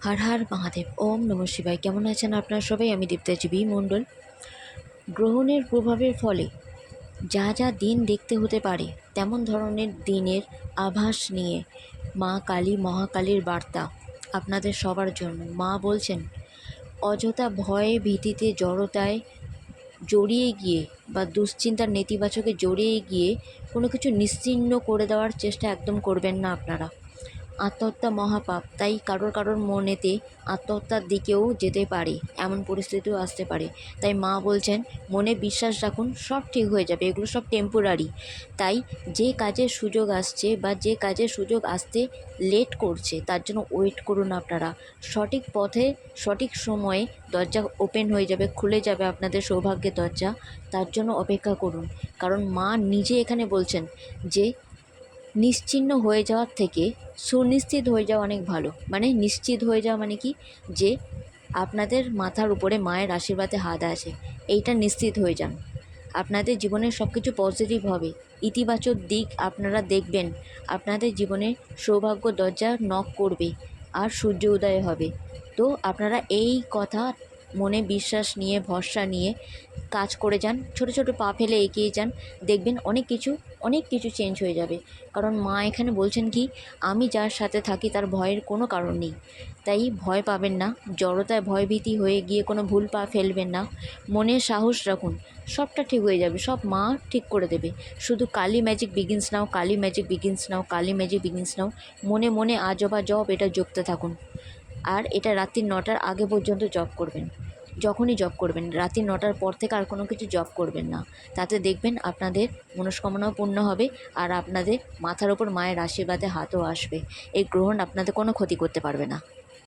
হর হর মহাদেব। ওম নম শিবায়। কেমন আছেন আপনারা সবাই? আমি দীপ্তাজীবী মণ্ডল। গ্রহণের প্রভাবের ফলে যা যা দিন দেখতে হতে পারে তেমন ধরনের দিনের আভাস নিয়ে মা কালী মহাকালীর বার্তা আপনাদের সবার জন্য। মা বলছেন, অযথা ভয়ে ভীতিতে জড়তায় জড়িয়ে গিয়ে বা দুশ্চিন্তার নেতিবাচকে জড়িয়ে গিয়ে কোনো কিছু নিশ্চিহ্ন করে দেওয়ার চেষ্টা একদম করবেন না আপনারা। আত্মহত্যা মহাপাপ, তাই কারোর মনেতে আত্মহত্যার দিকেও যেতে পারে, এমন পরিস্থিতিও আসতে পারে। তাই মা বলছেন, মনে বিশ্বাস রাখুন, সব ঠিক হয়ে যাবে, এগুলো সব টেম্পোরারি। তাই যে কাজের সুযোগ আসছে বা যে কাজের সুযোগ আসতে লেট করছে তার জন্য ওয়েট করুন আপনারা। সঠিক পথে সঠিক সময়ে দরজা ওপেন হয়ে যাবে, খুলে যাবে আপনাদের সৌভাগ্যের দরজা। তার জন্য অপেক্ষা করুন, কারণ মা নিজে এখানে বলছেন যে নিশ্চিহ্ন হয়ে যাওয়ার থেকে সুনিশ্চিত হয়ে যাওয়া অনেক ভালো। মানে নিশ্চিত হয়ে যাওয়া মানে কি, যে আপনাদের মাথার উপরে মায়ের আশীর্বাদে হাত আছে, এইটা নিশ্চিত হয়ে যান। আপনাদের জীবনের সব কিছু পজিটিভ হবে, ইতিবাচক দিক আপনারা দেখবেন। আপনাদের জীবনে সৌভাগ্য দরজা নক করবে আর সূর্য উদয় হবে। তো আপনারা এই কথা মনে বিশ্বাস নিয়ে ভরসা নিয়ে কাজ করে যান, ছোট ছোট পা ফেলে এগিয়ে যান, দেখবেন অনেক কিছু চেঞ্জ হয়ে যাবে। কারণ মা এখানে বলছেন কি, আমি যার সাথে থাকি তার ভয়ের কোনো কারণ নেই। তাই ভয় পাবেন না, জড়তায় ভয়ভীতি হয়ে গিয়ে কোনো ভুল পা ফেলবেন না। মনে সাহস রাখুন, সবটা ঠিক হয়ে যাবে, সব মা ঠিক করে দেবে। শুধু কালী ম্যাজিক বিগিনস নাও, কালী ম্যাজিক বিগিনস নাও, কালী ম্যাজিক বিগিনস নাও। মনে মনে আজবা জপ এটা জপতে থাকুন। আর এটা রাত্রি 9টার আগে পর্যন্ত জপ করবেন। যখনই জপ করবেন, রাত্রি 9টার পর থেকে আর কোনো কিছু জপ করবেন না। তাতে দেখবেন আপনাদের মনস্কামনাও পূর্ণ হবে আর আপনাদের মাথার ওপর মায়ের আশীর্বাদে হাতও আসবে। এই গ্রহণ আপনাদের কোনো ক্ষতি করতে পারবে না।